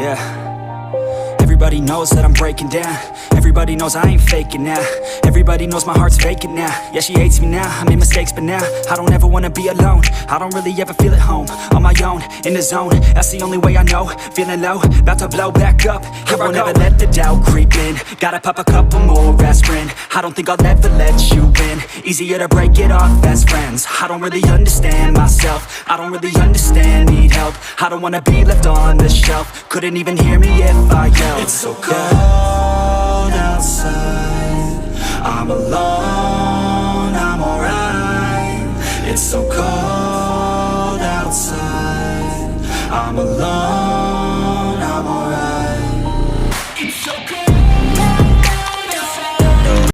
yeah. Everybody knows that I'm breaking down. Everybody knows I ain't faking now. Everybody knows my heart's vacant now. Yeah, she hates me now, I made mistakes but now I don't ever wanna be alone. I don't really ever feel at home. On my own, in the zone, that's the only way I know. Feeling low, about to blow back up. I won't ever let the doubt creep in. Gotta pop a couple more aspirin. I don't think I'll ever let you in. Easier to break it off best friends. I don't really understand myself. I don't really understand, need help. I don't wanna be left on the shelf. Couldn't even hear me if I yelled. It's so cold outside, I'm alone, I'm alright. It's so cold outside, I'm alone.